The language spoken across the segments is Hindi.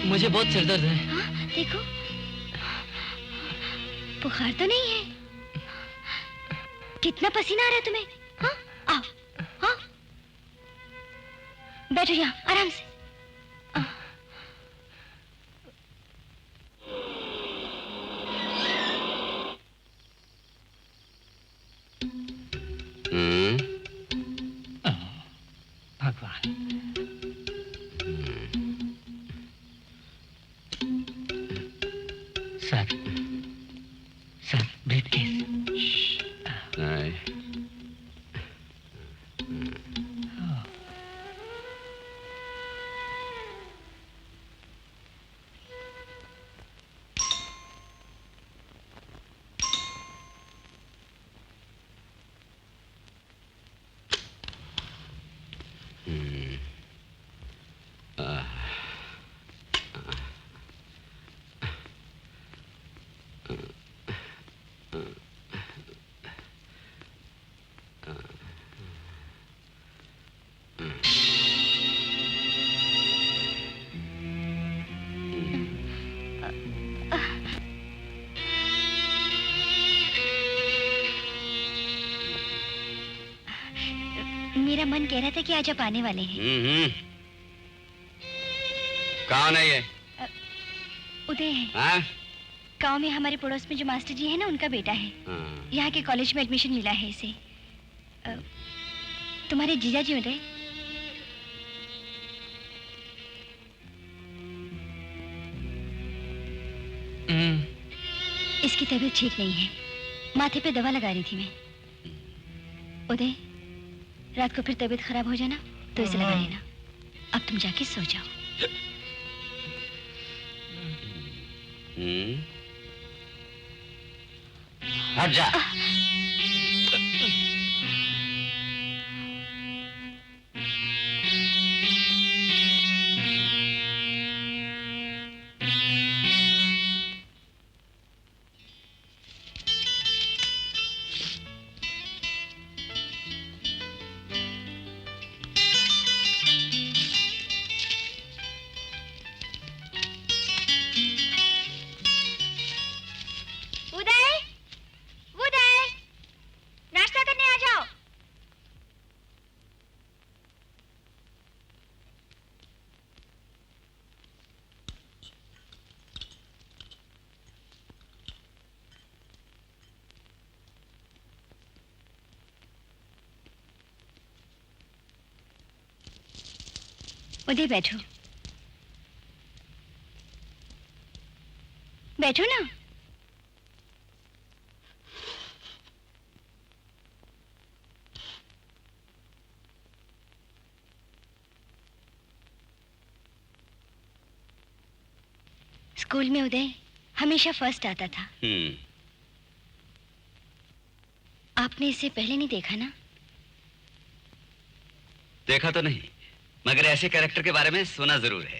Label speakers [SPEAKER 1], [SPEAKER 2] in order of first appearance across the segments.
[SPEAKER 1] मुझे बहुत सिरदर्द है।
[SPEAKER 2] हाँ, देखो बुखार तो नहीं है। कितना पसीना आ रहा है तुम्हें? हाँ, आओ। हाँ, बैठो यहाँ आराम से।
[SPEAKER 1] भगवान। Sir briefcase.
[SPEAKER 2] मेरा मन कह रहा था कि आज आप आने वाले हैं।
[SPEAKER 3] कौन है ये?
[SPEAKER 2] उदय है।
[SPEAKER 3] हाँ?
[SPEAKER 2] गांव में हमारे पड़ोस में जो मास्टर जी है ना, उनका बेटा है। यहाँ के कॉलेज में एडमिशन मिला है इसे। तुम्हारे जीजा जी उदय। इसकी तबीयत ठीक नहीं है, माथे पे दवा लगा रही थी मैं। उदय, रात को फिर तबीयत खराब हो जाना तो इसे लगा लेना। अब तुम जाके सो जाओ।
[SPEAKER 3] हट जा।
[SPEAKER 2] उदय बैठो, बैठो ना। स्कूल में उदय हमेशा फर्स्ट आता था। आपने इसे पहले नहीं देखा ना?
[SPEAKER 3] देखा तो नहीं, मगर ऐसे कैरेक्टर के बारे में सुना जरूर है,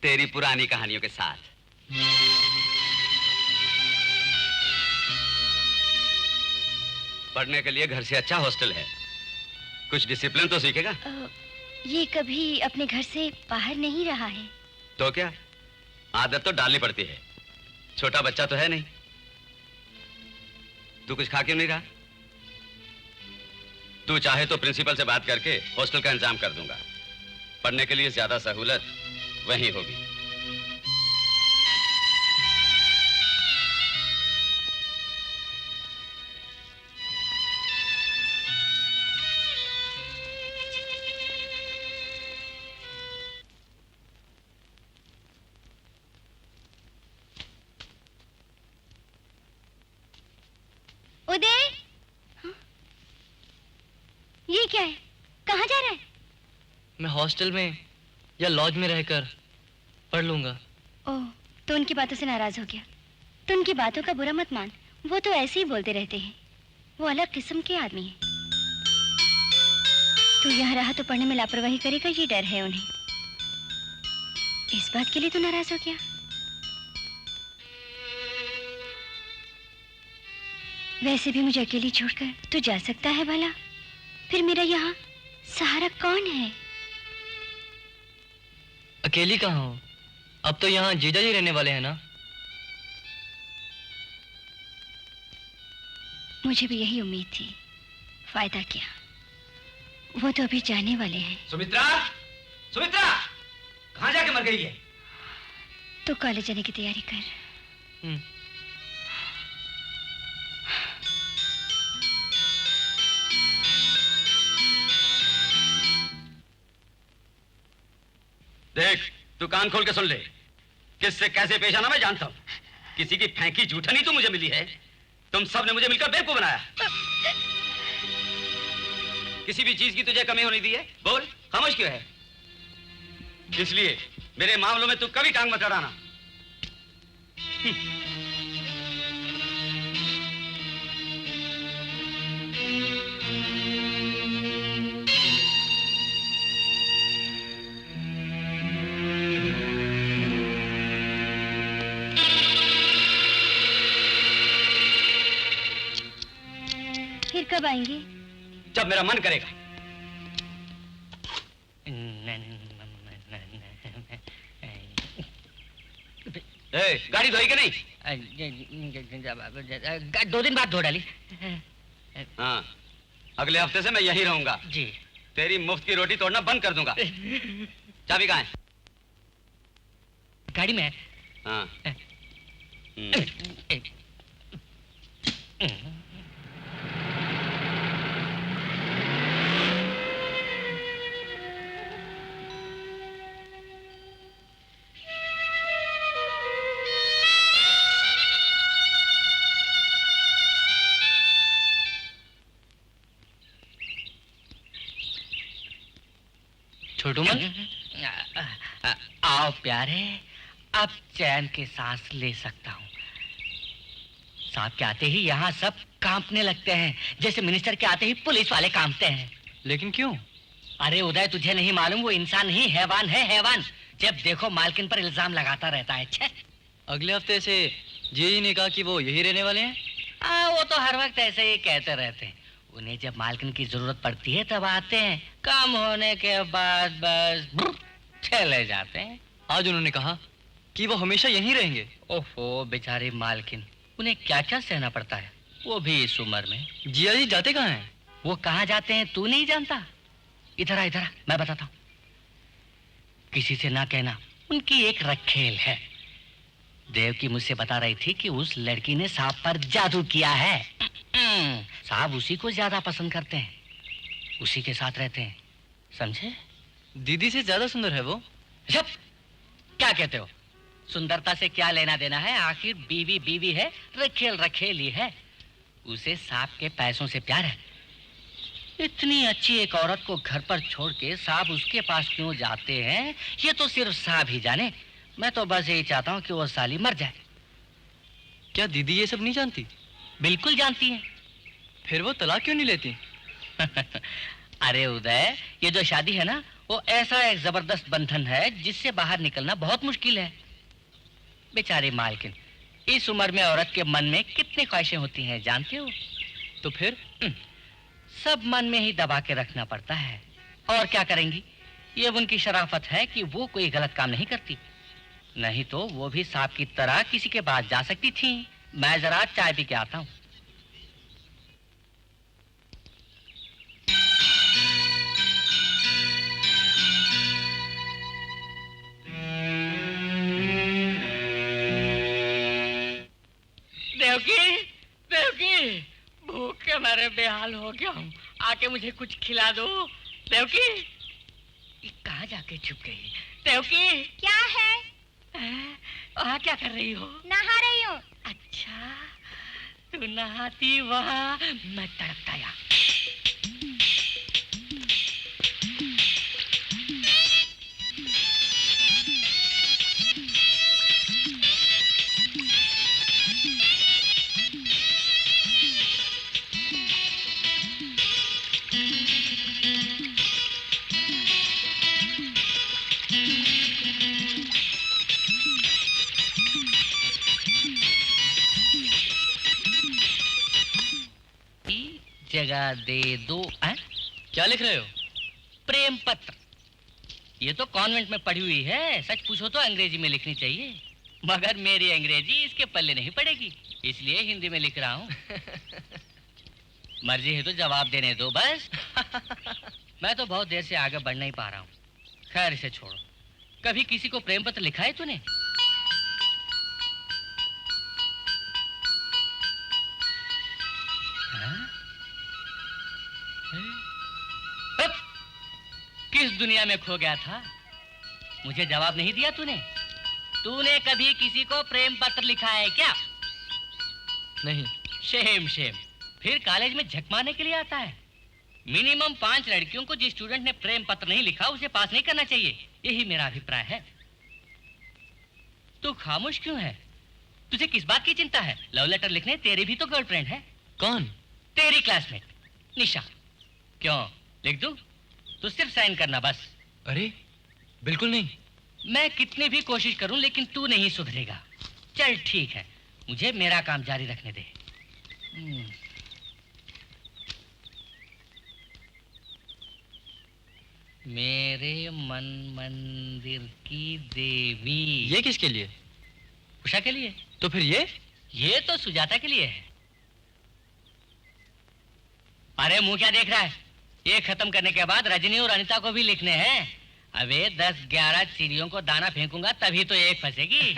[SPEAKER 3] तेरी पुरानी कहानियों के साथ। पढ़ने के लिए घर से अच्छा हॉस्टल है, कुछ डिसिप्लिन तो सीखेगा।
[SPEAKER 2] ये कभी अपने घर से बाहर नहीं रहा है।
[SPEAKER 3] तो क्या, आदत तो डालनी पड़ती है, छोटा बच्चा तो है नहीं। तू कुछ खा क्यों नहीं रहा? तू चाहे तो प्रिंसिपल से बात करके हॉस्टल का इंतजाम कर दूंगा। पढ़ने के लिए ज्यादा सहूलत वहीं होगी।
[SPEAKER 2] उदय, ये क्या है? कहाँ जा रहा है?
[SPEAKER 1] मैं हॉस्टल में या लॉज में रहकर पढ़ लूंगा।
[SPEAKER 2] ओह, तो उनकी बातों से नाराज हो गया? तो उनकी बातों का बुरा मत मान, वो तो ऐसे ही बोलते रहते हैं। वो अलग किस्म के आदमी हैं। तू यहाँ रहा तो पढ़ने में लापरवाही करेगा, ये डर है उन्हें। इस बात के लिए तो नाराज हो गया? वैसे भी मुझे अकेली छोड़कर तू जा सकता है भला? फिर मेरा यहाँ सहारा कौन है?
[SPEAKER 1] अकेली कहाँ हो? अब तो यहाँ जीजा जी रहने वाले हैं ना?
[SPEAKER 2] मुझे भी यही उम्मीद थी, फायदा क्या, वो तो अभी जाने वाले हैं।
[SPEAKER 4] सुमित्रा, सुमित्रा, कहाँ जाके मर गई है?
[SPEAKER 2] तो कॉलेज जाने की तैयारी कर।
[SPEAKER 3] देख, तू कान खोल के सुन ले। किससे कैसे पेश आना मैं जानता हूँ। किसी की फेंकी जूठनी तो मुझे मिली है। तुम सब ने मुझे मिलकर बेवकूफ बनाया। किसी भी चीज की तुझे कमी होने दी है? बोल, खामोश क्यों है? इसलिए मेरे मामलों में तू कभी टांग मत अड़ाना।
[SPEAKER 2] फिर कब आएंगे?
[SPEAKER 3] जब मेरा मन करेगा। गाड़ी धोई कि नहीं?
[SPEAKER 1] 2 दिन बाद धो डाली।
[SPEAKER 3] हाँ, अगले हफ्ते से मैं यहीं रहूंगा।
[SPEAKER 1] जी।
[SPEAKER 3] तेरी मुफ्त की रोटी तोड़ना बंद कर दूंगा। चाबी कहाँ है?
[SPEAKER 1] गाड़ी में है।
[SPEAKER 3] हाँ।
[SPEAKER 1] छोटू मन,
[SPEAKER 5] आओ प्यारे, अब चैन के सांस ले सकता हूँ। सांप के आते ही यहाँ सब कांपने लगते हैं, जैसे मिनिस्टर के आते ही पुलिस वाले कांपते हैं।
[SPEAKER 1] लेकिन क्यों?
[SPEAKER 5] अरे उदय, तुझे नहीं मालूम, वो इंसान नहीं हैवान है, हैवान। जब देखो मालकिन पर इल्जाम लगाता रहता है। छे।
[SPEAKER 1] अगले हफ्ते से जी ने कहा कि वो यही रहने वाले हैं।
[SPEAKER 5] वो तो हर वक्त ऐसे ही कहते रहते हैं। उन्हें जब मालकिन की जरूरत पड़ती है तब आते हैं, काम होने के बाद बस चले जाते हैं।
[SPEAKER 1] आज उन्होंने कहा कि वो हमेशा यहीं रहेंगे।
[SPEAKER 5] ओहो बेचारे मालकिन, उन्हें क्या क्या सहना पड़ता है, वो भी इस उम्र में।
[SPEAKER 1] जिया जी जाते कहाँ हैं?
[SPEAKER 5] वो कहाँ जाते हैं तू नहीं जानता? इधर आ, इधर आ, मैं बताता हूँ। किसी से ना कहना, उनकी एक रखेल है। देवकी मुझसे बता रही थी कि उस लड़की ने सांप पर जादू किया है। सांप उसी को ज्यादा पसंद करते हैं, उसी के साथ रहते हैं, समझे?
[SPEAKER 1] दीदी से ज्यादा सुंदर है वो।
[SPEAKER 5] जब क्या कहते हो? सुंदरता से क्या लेना देना है? आखिर बीवी बीवी है, रखेल रखेल ही है। उसे सांप के पैसों से प्यार है। इतनी अच्छी एक औरत को घर पर छोड़ के सांप उसके पास क्यों जाते हैं, ये तो सिर्फ सांप ही जाने। मैं तो बस यही चाहता हूँ कि वो साली मर जाए।
[SPEAKER 1] क्या दीदी ये सब नहीं जानती?
[SPEAKER 5] बिल्कुल जानती है।
[SPEAKER 1] फिर वो तलाक क्यों नहीं लेती?
[SPEAKER 5] अरे उदय, ये जो शादी है ना, वो ऐसा एक जबरदस्त बंधन है जिससे बाहर निकलना बहुत मुश्किल है। बेचारी मालकिन, इस उम्र में औरत के मन में कितनी ख्वाहिशें होती हैं जानते हो?
[SPEAKER 1] तो फिर
[SPEAKER 5] सब मन में ही दबा के रखना पड़ता है। और क्या करेंगी? ये उनकी शराफत है कि वो कोई गलत काम नहीं करती, नहीं तो वो भी सांप की तरह किसी के पास जा सकती थी। मैं जरा चाय पी के आता हूँ। देवकी, देवकी, भूख के मारे बेहाल हो गया हूँ, आके मुझे कुछ खिला दो। देवकी, ये कहाँ जाके छुप गई? देवकी,
[SPEAKER 2] क्या है?
[SPEAKER 5] वहाँ क्या कर रही हो?
[SPEAKER 2] नहा रही हूँ।
[SPEAKER 5] अच्छा, तू नहाती वहाँ, मैं तड़पता यहाँ। जगह दे दो।
[SPEAKER 1] क्या लिख रहे हो?
[SPEAKER 5] प्रेम पत्र। ये तो कॉन्वेंट में पढ़ी हुई है, सच पूछो तो अंग्रेजी में लिखनी चाहिए, मगर मेरी अंग्रेजी इसके पल्ले नहीं पड़ेगी, इसलिए हिंदी में लिख रहा हूँ। मर्जी है तो जवाब देने दो बस। मैं तो बहुत देर से आगे बढ़ नहीं पा रहा हूँ। खैर इसे छोड़ो। कभी किसी को प्रेम पत्र लिखा है तूने? अब किस दुनिया में खो गया था? मुझे जवाब नहीं दिया तूने। तूने कभी किसी को प्रेम पत्र लिखा है क्या?
[SPEAKER 1] नहीं।
[SPEAKER 5] Shem Shem. फिर कॉलेज में झक मारने के लिए आता है। मिनिमम 5 लड़कियों को जिस स्टूडेंट ने प्रेम पत्र नहीं लिखा उसे पास नहीं करना चाहिए, यही मेरा अभिप्राय है। तू खामोश क्यों है? तुझे किस बात की चिंता है? लव लेटर लिखने तेरी भी तो गर्लफ्रेंड है।
[SPEAKER 1] कौन?
[SPEAKER 5] तेरी क्लासमेट निशा। क्यों, लिख दूं? तू सिर्फ साइन करना बस।
[SPEAKER 1] अरे बिल्कुल नहीं।
[SPEAKER 5] मैं कितनी भी कोशिश करूं लेकिन तू नहीं सुधरेगा। चल ठीक है, मुझे मेरा काम जारी रखने दे। मेरे मन मंदिर की देवी।
[SPEAKER 1] ये किसके लिए?
[SPEAKER 5] उषा के लिए।
[SPEAKER 1] तो फिर ये
[SPEAKER 5] तो सुजाता के लिए है। अरे मुंह क्या देख रहा है? ये खत्म करने के बाद रजनी और अनिता को भी लिखने हैं। अबे 10-11 चिड़ियों को दाना फेंकूंगा तभी तो एक फंसेगी।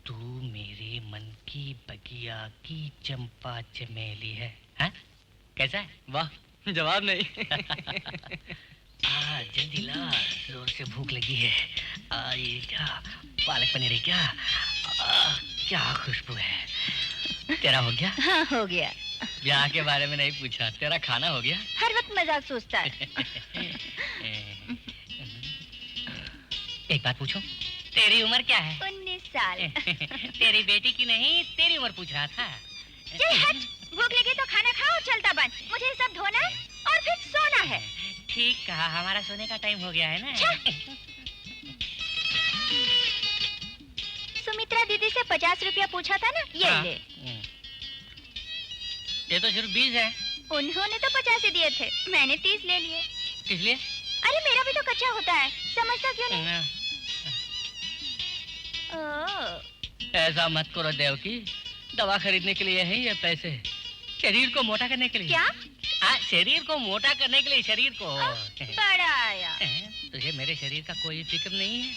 [SPEAKER 5] तू मेरे मन की बगिया की चंपा चमेली है, हाँ? कैसा है?
[SPEAKER 1] वाह, जवाब नहीं।
[SPEAKER 5] जल्दी ला, जोर से भूख लगी है। ये क्या पालक पनीर है क्या? क्या खुशबू है। तेरा हो गया?
[SPEAKER 2] हाँ हो गया।
[SPEAKER 5] ब्याह के बारे में नहीं पूछा, तेरा खाना हो गया?
[SPEAKER 2] हर वक्त मजाक सोचता है।
[SPEAKER 5] एक बात पूछूं, तेरी उम्र क्या है?
[SPEAKER 2] 19 साल।
[SPEAKER 5] तेरी बेटी की नहीं, तेरी उम्र पूछ रहा था।
[SPEAKER 2] चल हट, भूख लगी तो खाना खा और चलता बन। मुझे ये सब धोना है और फिर सोना है।
[SPEAKER 5] ठीक कहा, हमारा सोने का टाइम हो गया है ना।
[SPEAKER 2] सुमित्रा दीदी से 50 रुपया पूछा था ना, ये ले।
[SPEAKER 5] ये तो सिर्फ 20 है।
[SPEAKER 2] उन्होंने तो 50 ही दिए थे, मैंने 30 ले लिए।
[SPEAKER 5] किस लिए?
[SPEAKER 2] अरे मेरा भी तो कच्चा होता है, समझता क्यों नहीं? ओह,
[SPEAKER 5] ऐसा मत करो देवकी, दवा खरीदने के लिए है ये पैसे, शरीर को मोटा करने के लिए।
[SPEAKER 2] क्या?
[SPEAKER 5] शरीर को मोटा करने के लिए, शरीर को।
[SPEAKER 2] बड़ा आया।
[SPEAKER 5] तुझे मेरे शरीर का कोई फिक्र नहीं है?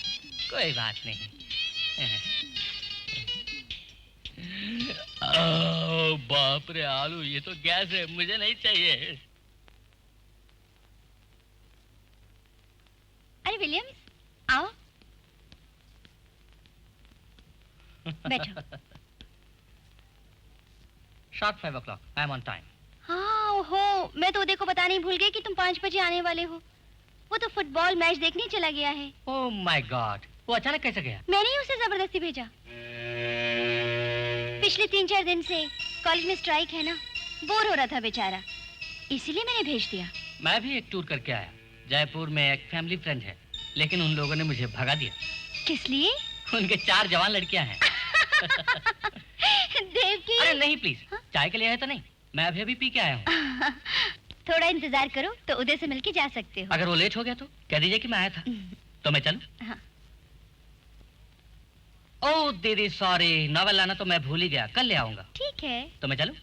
[SPEAKER 5] कोई बात नहीं। बाप रे आलू, ये तो गैस है, मुझे नहीं चाहिए।
[SPEAKER 2] अरे विलियम्स, आओ बैठो।
[SPEAKER 5] Sharp 5 o'clock. I am on time.
[SPEAKER 2] हाँ हो, मैं तो उदय को बताना ही भूल गई कि तुम 5 बजे आने वाले हो। वो तो फुटबॉल मैच देखने चला गया है।
[SPEAKER 5] Oh my God! वो अचानक कैसे गया?
[SPEAKER 2] मैंने ही उसे जबरदस्ती भेजा। पिछले 3-4 दिन से कॉलेज में स्ट्राइक है ना, बोर हो रहा था बेचारा, इसीलिए मैंने भेज दिया।
[SPEAKER 5] मैं भी एक टूर करके आया। जयपुर में एक फैमिली फ्रेंड है, लेकिन उन लोगों ने मुझे भगा दिया।
[SPEAKER 2] किस लिए?
[SPEAKER 5] उनके 4 जवान लड़कियां हैं।
[SPEAKER 2] देवकी।
[SPEAKER 5] अरे नहीं प्लीज, चाय के लिए है तो नहीं, मैं अभी अभी पी के आया हूँ।
[SPEAKER 2] थोड़ा इंतजार करो तो उदय से मिलके जा सकते हो।
[SPEAKER 5] अगर वो लेट हो गया तो कह दीजिए कि मैं आया था। तो मैं चलूं?
[SPEAKER 2] हाँ।
[SPEAKER 5] ओह दीदी सॉरी, नॉवेल लाना तो मैं भूल ही गया, कल ले आऊंगा।
[SPEAKER 2] ठीक है।
[SPEAKER 5] तो मैं चलूं?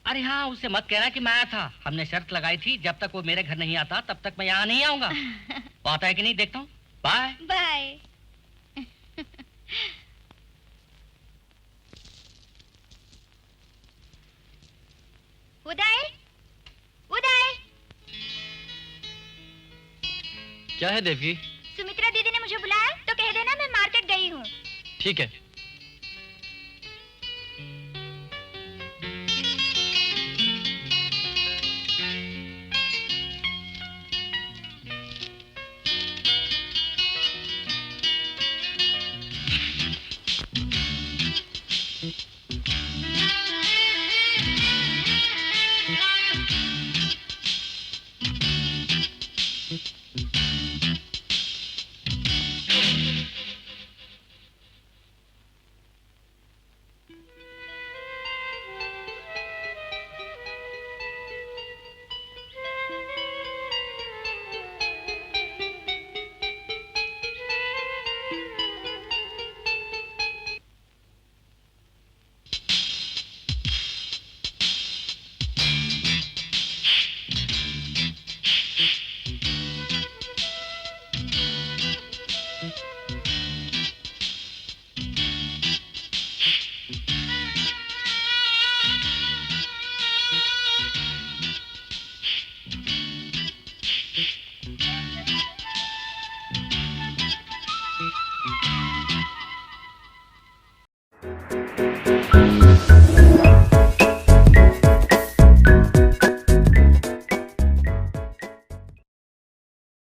[SPEAKER 5] अरे हाँ, उससे मत कहना कि मैं आया था। हमने शर्त लगाई थी, जब तक वो मेरे घर नहीं आता तब तक मैं यहाँ नहीं आऊंगा। वो आता है कि नहीं देखता हूँ। Bye
[SPEAKER 2] bye. उदय, उदय।
[SPEAKER 1] क्या है देवकी?
[SPEAKER 2] सुमित्रा दीदी ने मुझे बुलाया तो कह देना मैं मार्केट गई हूँ।
[SPEAKER 1] ठीक है।